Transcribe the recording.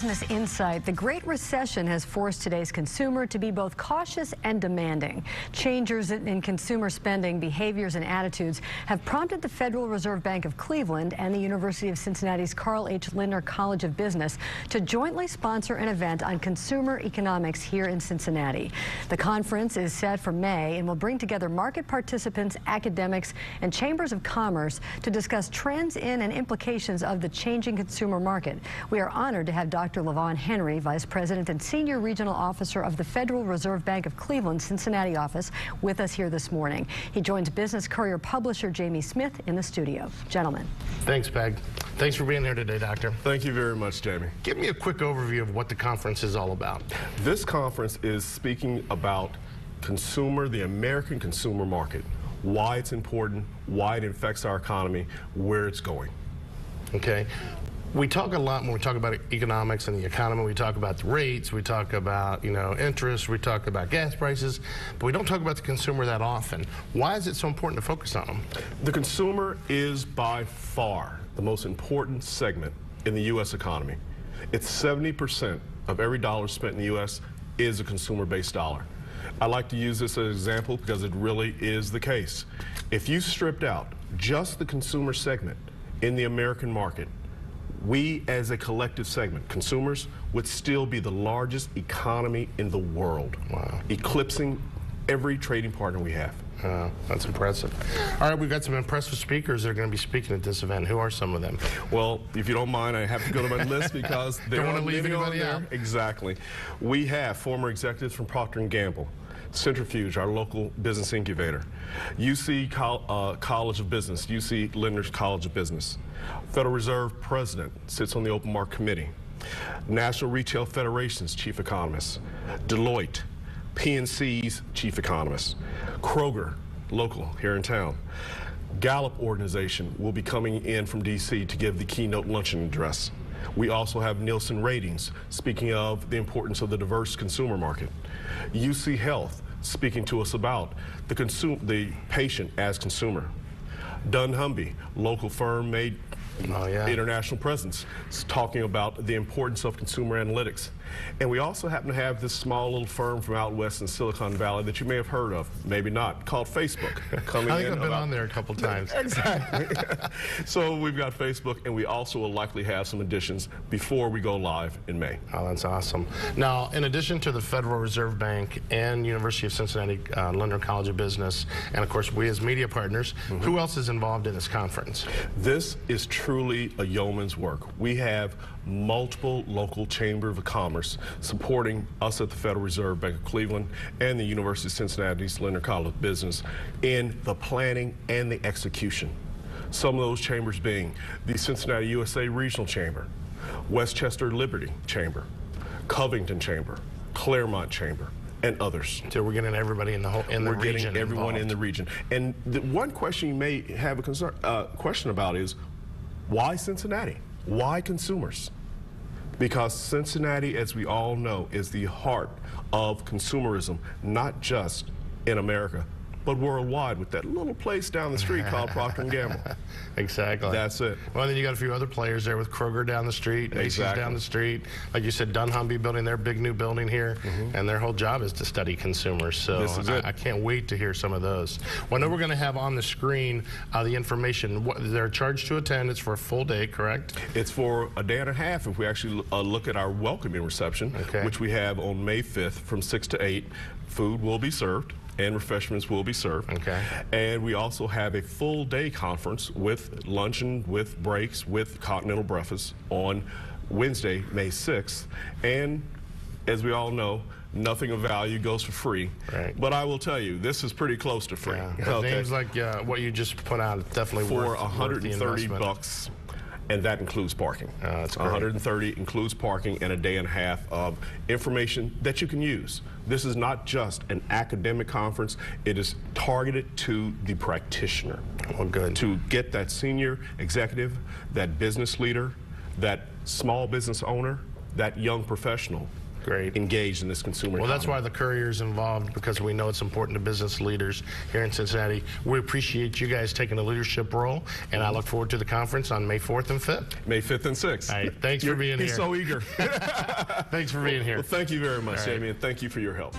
Business Insight, the Great Recession has forced today's consumer to be both cautious and demanding. Changes in consumer spending, behaviors, and attitudes have prompted the Federal Reserve Bank of Cleveland and the University of Cincinnati's Carl H. Lindner College of Business to jointly sponsor an event on consumer economics here in Cincinnati. The conference is set for May and will bring together market participants, academics, and chambers of commerce to discuss trends in and implications of the changing consumer market. We are honored to have Dr. LaVon Henry, Vice President and Senior Regional Officer of the Federal Reserve Bank of Cleveland Cincinnati office, with us here this morning. He joins Business Courier publisher Jamie Smith in the studio. Gentlemen. Thanks, Peg. Thanks for being here today, Doctor. Thank you very much, Jamie. Give me a quick overview of what the conference is all about. This conference is speaking about the American consumer market, why it's important, why it affects our economy, where it's going. Okay. We talk a lot when we talk about economics and the economy. We talk about the rates, we talk about, interest, we talk about gas prices, but we don't talk about the consumer that often. Why is it so important to focus on them? The consumer is by far the most important segment in the U.S. economy. It's 70% of every dollar spent in the U.S. is a consumer-based dollar. I like to use this as an example because it really is the case. If you stripped out just the consumer segment in the American market, we as a collective segment, consumers, would still be the largest economy in the world. Wow. Eclipsing every trading partner we have. That's impressive. All right, we've got some impressive speakers that are going to be speaking at this event. Who are some of them? Well, if you don't mind, I have to go to my list because don't want to leave anybody out. Exactly. We have former executives from Procter & Gamble, Centrifuge, our local business incubator, UC College of Business, UC Lindner's College of Business. Federal Reserve President sits on the Open Market Committee. National Retail Federation's Chief Economist. Deloitte, PNC's Chief Economist. Kroger, local here in town. Gallup organization will be coming in from D.C. to give the keynote luncheon address. We also have Nielsen Ratings, speaking of the importance of the diverse consumer market. UC Health, speaking to us about the patient as consumer. dunnhumby, local firm made international presence, talking about the importance of consumer analytics. And we also happen to have this small little firm from out west in Silicon Valley that you may have heard of, maybe not, called Facebook. I think I've been on there a couple times. Exactly. So we've got Facebook, and we also will likely have some additions before we go live in May. Oh, that's awesome. Now, in addition to the Federal Reserve Bank and University of Cincinnati Lindner College of Business, and of course we as media partners, who else is involved in this conference? This is truly a yeoman's work. We have multiple local chambers of commerce supporting us at the Federal Reserve Bank of Cleveland and the University of Cincinnati's Lindner College of Business in the planning and the execution. Some of those chambers being the Cincinnati USA Regional Chamber, Westchester Liberty Chamber, Covington Chamber, Claremont Chamber, and others. So we're getting everybody in the region. We're getting everyone in the region. And the one question you may have a question about is, why Cincinnati? Why consumers? Because Cincinnati, as we all know, is the heart of consumerism, not just in America, but worldwide, with that little place down the street called Procter & Gamble. Exactly. That's it. Well, then you got a few other players there with Kroger down the street, Macy's down the street. Like you said, dunnhumby building their big new building here, and their whole job is to study consumers. So I can't wait to hear some of those. Well, I know we're going to have on the screen the information. They're charged to attend. It's for a full day, correct? It's for a day and a half if we actually look at our welcoming reception, which we have on May 5th from 6 to 8. Food will be served and refreshments will be served. And we also have a full day conference with luncheon, with breaks, with continental breakfast on Wednesday, May 6th. And as we all know, nothing of value goes for free. But I will tell you, this is pretty close to free. Names like what you just put out, it's definitely for worth $130. And that includes parking. That's great. $130 includes parking and a day and a half of information that you can use. This is not just an academic conference. It is targeted to the practitioner. Well, good. To get that senior executive, that business leader, that small business owner, that young professional engaged in this consumer economy. That's why the Courier is involved, because we know it's important to business leaders here in Cincinnati. We appreciate you guys taking a leadership role, and I look forward to the conference on May 4th and 5th. May 5th and 6th. All right, thanks for being here. He's so eager. Thanks for being here. Well, thank you very much, Jamie, and thank you for your help.